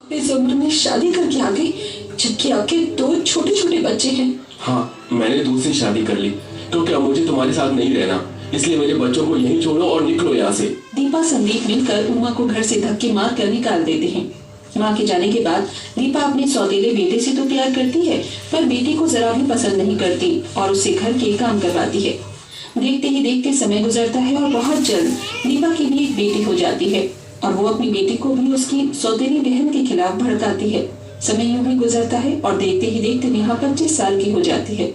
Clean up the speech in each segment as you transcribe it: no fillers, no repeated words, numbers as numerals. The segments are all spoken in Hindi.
इस उम्र में शादी करके आ गई, जबकि आपके दो छोटे छोटे बच्चे हैं। हाँ, मैंने दूसरी शादी कर ली तो क्या मुझे तुम्हारे साथ नहीं रहना? इसलिए मेरे बच्चों को यहीं छोड़ो और निकलो यहाँ से। दीपा संदीप मिलकर उमा को घर से धक्के मार कर निकाल देते हैं। माँ के जाने के बाद दीपा अपने सौतेले बेटे से तो प्यार करती है, पर बेटी को जरा भी पसंद नहीं करती और उससे घर के काम करवाती है। देखते ही देखते समय गुजरता है और बहुत जल्द दीपा की भी एक बेटी हो जाती है और वो अपनी बेटी को भी उसकी सौतेली बहन के खिलाफ भड़काती है। समय यूं ही गुजरता है और देखते ही देखते नेहा 25 साल की हो जाती है।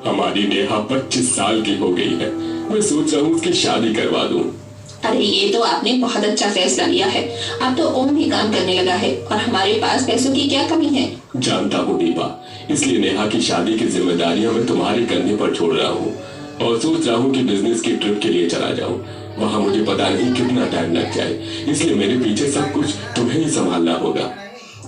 हमारी नेहा 25 साल की हो गई है। मैं सोच रहा हूँ उसकी शादी करवा दूँ। अरे ये तो आपने बहुत अच्छा फैसला लिया है। अब तो ओम भी काम करने लगा है और हमारे पास पैसों की क्या कमी है। जानता हूँ दीपा, इसलिए नेहा की शादी की जिम्मेदारियां मैं तुम्हारे कंधे पर छोड़ रहा हूँ और सोच रहा हूँ कि बिजनेस की ट्रिप के लिए चला जाऊँ। वहाँ मुझे पता नहीं कितना टाइम लग जाए, इसलिए मेरे पीछे सब कुछ तुम्हें ही संभालना होगा।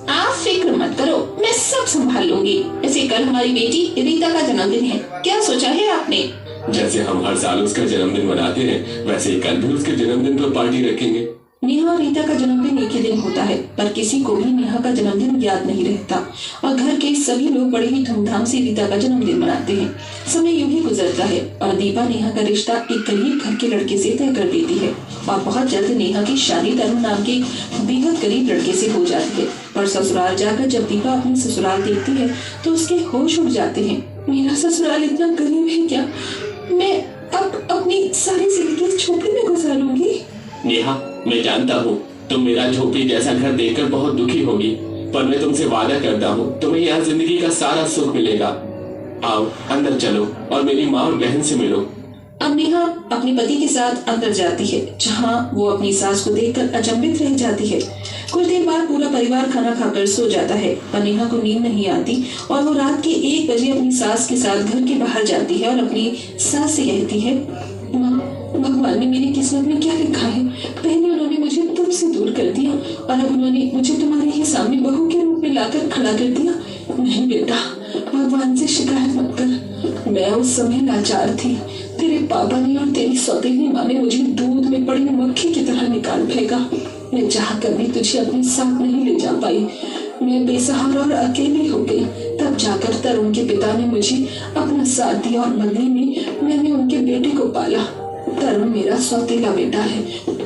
आप फिक्र मत करो, मैं सब संभाल लूंगी। ऐसे कल हमारी बेटी रीता का जन्मदिन है, क्या सोचा है आपने? जैसे हम हर साल उसका जन्मदिन मनाते हैं, वैसे ही कल भी उसके जन्मदिन पर पार्टी रखेंगे। नेहा और रीता का जन्मदिन एक ही दिन होता है, पर किसी को भी नेहा का जन्मदिन याद नहीं रहता और घर के सभी लोग बड़े ही धूमधाम से रीता का जन्मदिन मनाते हैं। समय यूं ही गुजरता है और दीपा नेहा का रिश्ता एक गरीब घर के लड़के से तय कर देती है और बहुत जल्द नेहा की शादी तरुण नाम के बेहद गरीब लड़के से हो जाती है। पर ससुराल जाकर जब दीपा अपनी ससुराल देखती है तो उसके होश उड़ जाते हैं। मेरा ससुराल इतना गरीब है क्या? मैं अब अपनी सारी जिंदगी झोपड़ी में गुजारूंगी। नेहा, मैं जानता हूँ तुम मेरा झोपड़ी जैसा घर देखकर बहुत दुखी होगी, पर मैं तुमसे वादा करता हूँ तुम्हें यहाँ जिंदगी का सारा सुख मिलेगा। आओ अंदर चलो और मेरी माँ और बहन से मिलो। अब नेहा अपने पति के साथ अंदर जाती है, जहाँ वो अपनी सास को देखकर अचंभित रह जाती है। कुछ देर बाद पूरा परिवार खाना खाकर सो जाता है, पर नेहा को नींद नहीं आती और वो रात के 1 बजे अपनी सास के साथ घर के बाहर जाती है और अपनी सास से कहती है, माँ, भगवान ने मेरी किस्मत में क्या लिखा है? पहले उन्होंने मुझे तुमसे दूर कर दिया और अब उन्होंने मुझे तुम्हारे ही सामने बहू के रूप में लाकर खड़ा कर दिया। नहीं बेटा, भगवान से शिकायत मत कर। मैं उस समय लाचार थी। तेरे पापा ने और तेरी सौतेली माँ ने मुझे दूध में पड़ी मक्खी की तरह निकाल फेंका। मैं चाह कर भी तुझे अपने साथ नहीं ले जा पाई। मैं बेसहारा और अकेली हो गई। तब जाकर तरुण के पिता ने मुझे अपना साथ दिया और बदले में मैंने उनके बेटे को पाला। तरुण मेरा सौतेला बेटा है।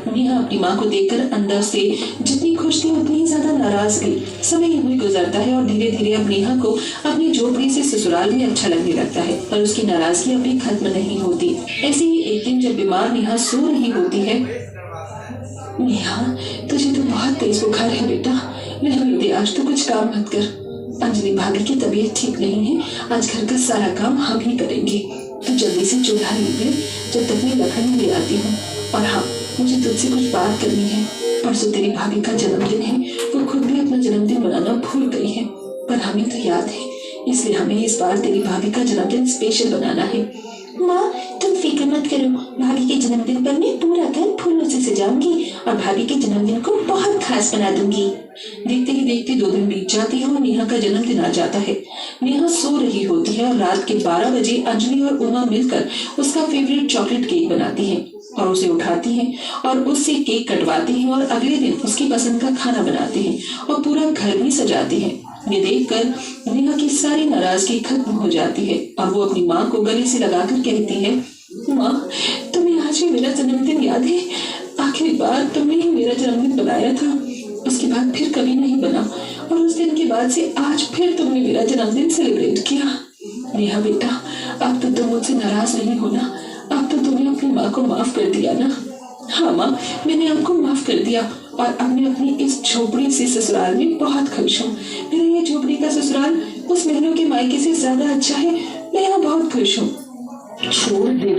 नेहा अपनी माँ को देखकर अंदर से जितनी खुश थी उतनी ही ज्यादा नाराज थी। समय यूं ही गुजरता है और धीरे धीरे अब नेहा को अपनी झोपड़ी से ससुराल भी अच्छा लगने लगता है, पर उसकी नाराजगी अभी खत्म नहीं होती। ऐसे ही एक दिन जब बीमार नेहा सो रही होती है, नेहा तुझे तो बहुत तेज बुखार है बेटा, रहने दे, आज तो कुछ काम मत कर। अंजलि भाभी की तबीयत ठीक नहीं है, आज घर का सारा काम हम ही करेंगे। तो जल्दी से चूल्हा निकले, जब तक मैं लकड़ी ले आती हूँ। और हाँ, मुझे तुझसे कुछ बात करनी है। परसों तेरी भाभी का जन्मदिन है, वो खुद भी अपना जन्मदिन मनाना भूल गई है, पर हमें तो याद है, इसलिए हमें इस बार तेरी भाभी का जन्मदिन स्पेशल बनाना है। माँ तुम फिक्र मत करो, भाभी के जन्मदिन पर मैं पूरा घर फूलों से सजाऊंगी और भाभी के जन्मदिन को बहुत खास बना दूंगी। देखते ही देखते 2 दिन बीत जाते हैं और नेहा का जन्मदिन आ जाता है। नेहा सो रही होती है और रात के 12 बजे अंजलि और उमा मिलकर उसका फेवरेट चॉकलेट केक बनाती हैं और उसे उठाती हैं और उससे केक कटवाती हैं और अगले दिन उसकी पसंद का खाना बनाते हैं और पूरा घर भी सजाते हैं। ये देखकर नेहा की सारी नाराजगी खत्म हो जाती है और वो अपनी माँ को गले से लगाकर कहती है, माँ तुम्हें आज भी मेरा जन्मदिन याद है? आखिरी बार तुमने ही मेरा जन्मदिन बनाया था, उसके बाद फिर कभी नहीं बना और उस दिन के बाद से आज फिर तुमने मेरा जन्मदिन सेलिब्रेट किया। नेहा बेटा, अब तो तुम मुझसे नाराज नहीं होना, अब तो तुमने अपनी माँ को माफ कर दिया ना? हाँ माँ, मैंने आपको माफ कर दिया और अब मैं अपनी इस झोपड़ी से ससुराल में बहुत खुश हूँ। मेरा ये झोपड़ी का ससुराल उस महलों के मायके से ज्यादा अच्छा है। मैं यहाँ बहुत खुश हूँ। छोड़ दे।